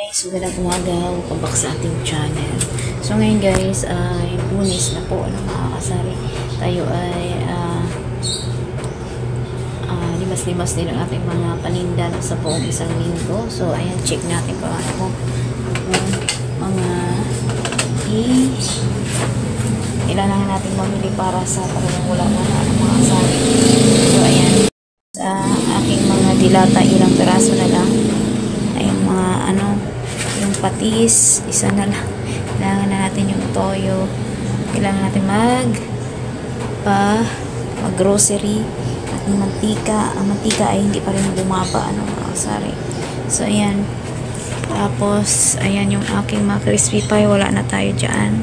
Guys, magandang umaga. Welcome back sa ating channel. So ngayon guys, ay Lunes na po, mga kasari. Tayo ay limas-limas din ang ating mga paninda sa buong isang linggo. So ayan, check natin kung ano po mga kailangan natin mamili para sa talagang wala na mga kasari. So ayan, sa aking mga dilata, ilang peraso na lang. Ay mga yung patis, isa na lang. Kailangan na natin yung toyo. Kailangan natin mag-grocery. At yung mantika. Ang mantika ay hindi pa rin bumaba. Mga kasari. So, ayan. Tapos, ayan yung aking mga crispy pie. Wala na tayo dyan.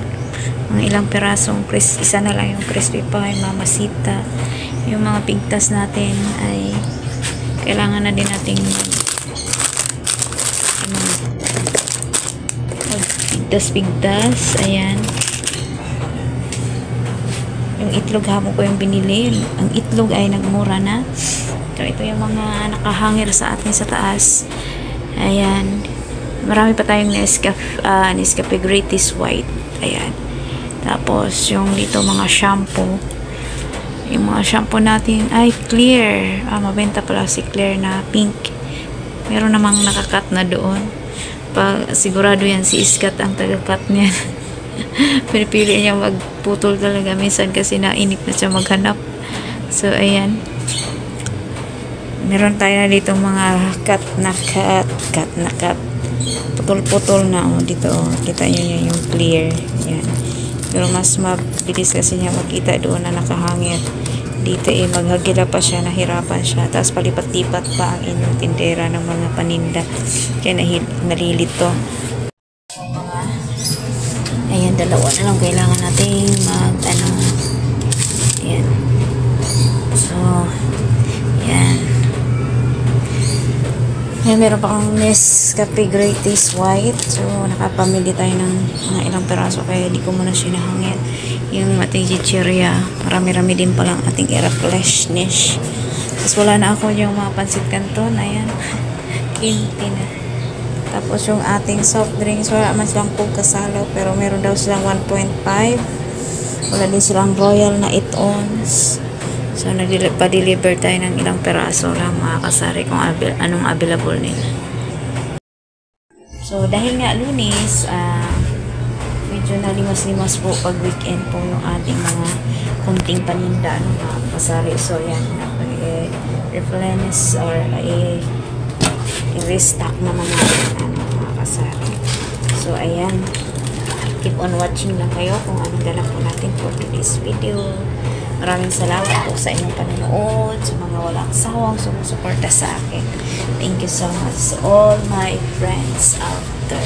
Mga ilang perasong isa na lang yung crispy pie, mamasita. Yung mga pigtas natin ay kailangan na din nating pigtas, ayan. Yung itlog, hamon ko yung binili. Ang itlog ay nagmura na. So, ito yung mga nakahangir sa atin sa taas. Ayan. Marami pa tayong Nescafe Greatest White. Ayan. Tapos, yung dito mga shampoo. Yung mga shampoo natin ay clear. Mabenta pala si clear na pink. Meron namang nakakat na doon. Sigurado yan si Iskat ang taga-cut niya. Pinipili niya magputol talaga minsan kasi nainip na siya maghanap. So ayan, meron tayo na dito mga cut na cut putol-putol na dito kita nyo yung clear yan. Pero mas mabilis kasi niya makita doon na nakahangit. Dito maghagila pa siya, nahirapan siya. Tapos palipat-lipat pa ang inyong tindera ng mga paninda. Kaya nalilito. Ayan, dalawa na lang kailangan natin ayan. So, ayan. Ayan, meron pa akong Nescafe Greatest White. So, nakapamili tayo ng mga ilang peraso kaya di ko muna sinahangit. Yung ating chichirya, marami-rami din palang ating Erapolesnish. Tapos wala na ako yung mga pansit canton, ayan. Kinti na. Tapos yung ating soft drinks, wala man silang Coke kasalo, pero meron daw silang 1.5. Wala din silang Royal na 8 ounce. So pa-deliver tayo ng ilang peraso lang mga kasari kung anong available nila. So dahil nga Lunes, medyo nalimas-limas po pag weekend po yung ating mga kunting paninda mga kasari. So yan, replenish or i-restock naman natin mga kasari. So ayan, keep on watching lang kayo kung anong dala po natin for today's video. Maraming salamat po sa inyong panonood, sa mga walang sawang sumusuporta sa akin. Thank you so much to all my friends out there.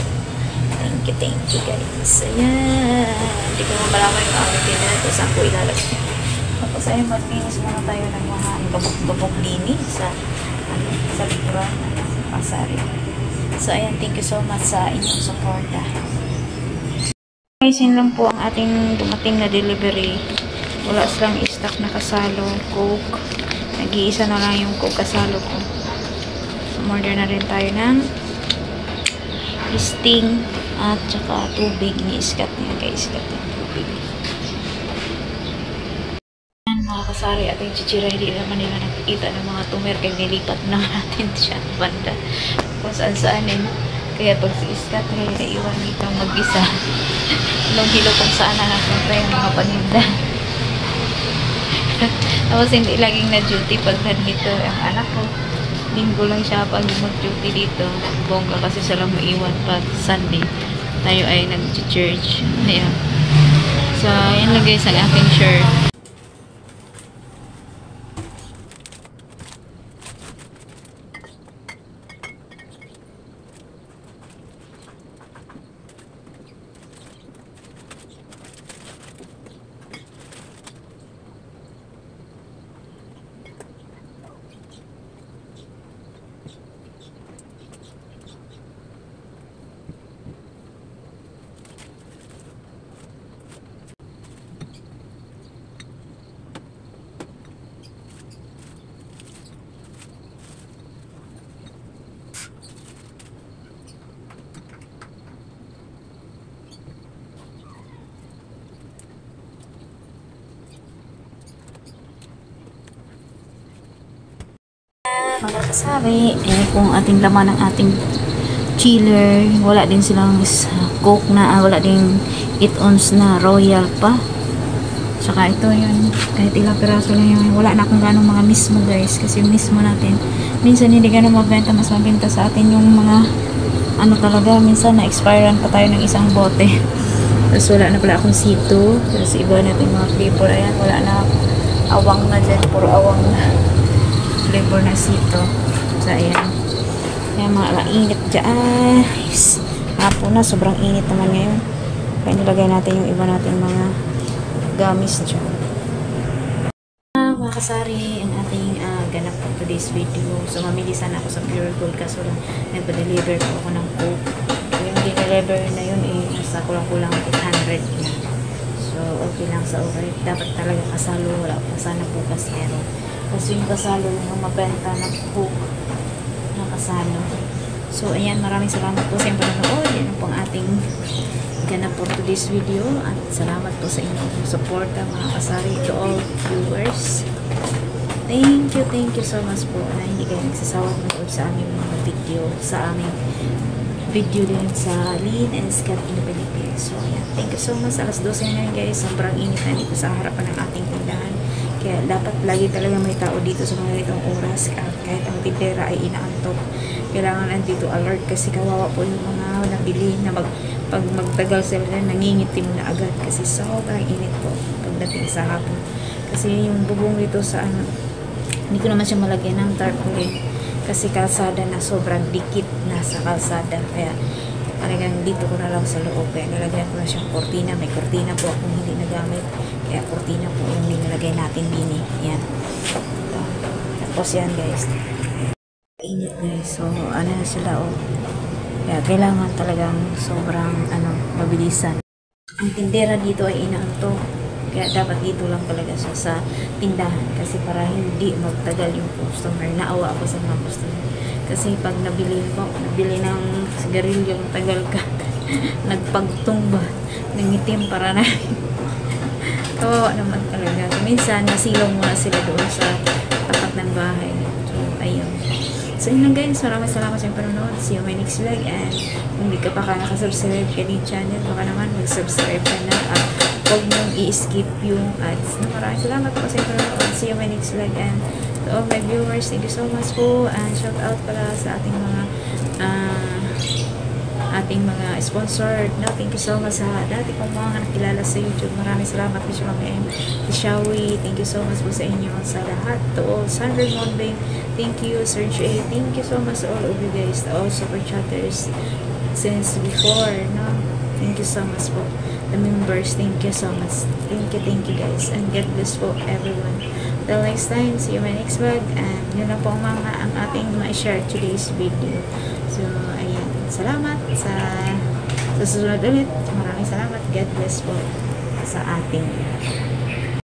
Thank you guys. Ayan. Hindi ko malaman yung aming tinila ito. Saan ko ilalagay. Tapos ayun, maglinis muna tayo ng mga gabok-gabok linis sa likuran ng kasari. So ayan, thank you so much sa inyong suporta. Guys, yun lang po ang ating dumating na delivery. Wala silang stock na kasalo, Coke. Nag-iisa na lang yung Coke kasalo ko. So, order na rin tayo ng Sting at saka tubig ni Iskat niya. Iskat ng tubig. Yan mga kasari, ating chichira, hindi naman nila nakikita ng mga tumer kaya nilipat na natin siya banda. Kung saan-saan Kaya pag si Iskat, kaya naiwan dito mag-isa. Hilong-hilo kung saan nakapunta yung mga paninda. Tapos hindi laging na-duty pag nandito ang anak ko. Linggo lang siya pag mag-duty dito. Bongga kasi sila maiwan pag Sunday. Tayo ay nag-church. Ayan. So, yan lang guys ang aking shirt. Sabi, kung ating laman ng ating chiller, wala din silang coke na, wala din 8 ounce na royal pa. Saka ito yun, kahit ilang piraso lang yun, wala na akong ganong mga mismo guys, kasi mismo natin, minsan hindi ganun mabenta, mas mabenta sa atin yung mga, ano talaga, minsan na-expirean pa tayo ng isang bote. Tapos wala na pala akong sito, tapos iba natin mga flavor, ayan, wala na, awang na dyan, puro awang na flavor na sito. So ayan, ayan mga init dyan, hapon na, sobrang init naman ngayon, kaya nilagay natin yung iba natin mga gamis dyan. Mga kasari, ang ating ganap for today's video. So mamili sana ako sa Pure Gold kaso lang nagpa-deliver po ako ng coke. So yung deliver na yun nasa kulang-kulang 800 na. So okay lang sa overhead. Dapat talaga kasalo, wala pa sana bukas meron. Kasi yung kasalo yung mabenta ng coke na kasalo. So ayan, maraming salamat po sa inyong panonood. Yan po ang ating ganap for today's video at salamat po sa inyong support mga kasari, to all viewers. Thank you so much po na hindi kayo nagsasawang manood sa aming mga video, sa aming video din sa Lean and Scat in the Philippines. So ayan, thank you so much. Alas 12 na guys, sobrang init na dito sa harapan ng ating tindahan, kaya dapat lagi talaga may tao dito sa mga itong oras, kahit ang tindera ay inaantok, kailangan nandito alert kasi kawawa po yung mga nabili na pag magtagal sila nangingitim na agad kasi sobrang init po pagdating sa hapon. Kasi yung bubong dito sa hindi ko naman siya malagyan ng tarpaulin kasi kalsada na, sobrang dikit na sa kalsada, kaya talagang dito ko na lang sa loob, kaya nilagyan ko na siyang kortina. May kortina po akong hindi nagamit, kaya kortina po yung nilagay natin din yan. Tapos yan guys, init guys, so ano na sila kaya kailangan talagang sobrang mabilisan. Ang tindera dito ay inaanto, kaya dapat dito lang talaga siya sa tindahan kasi para hindi magtagal yung customer. Naawa ako sa mga customer kasi pag nabili ng sigarilyo, tagal ka nagpagtumba nangitim para na kawawa naman talaga. Minsan nasilong muna sila doon sa tapat ng bahay. So ayun. So yun lang guys, maraming salamat sa panonood. See you my next vlog, and kung hindi ka pa nakasubscribe ka din channel, baka naman mag-subscribe ka na at huwag mong i-skip yung ads. Maraming salamat po sa panonood. See you my next vlog, and to all my viewers, thank you so much po, and shout out pala sa ating mga sponsored. No, thank you so much sa dati kong mga nakilala sa YouTube. Maraming salamat po sa mga Shawi. Thank you so much po sa inyo sa lahat. To all Sandra Monday, thank you. Serge A, thank you so much all of you guys. To all super chatters since before, no? Thank you so much po. The members, thank you so much. Thank you guys, and God bless po everyone. Till next time, see you my next vlog, and yun na po ang ating ma-share today's video. So ayan, salamat sa susunod ulit. Maraming salamat. God bless po sa ating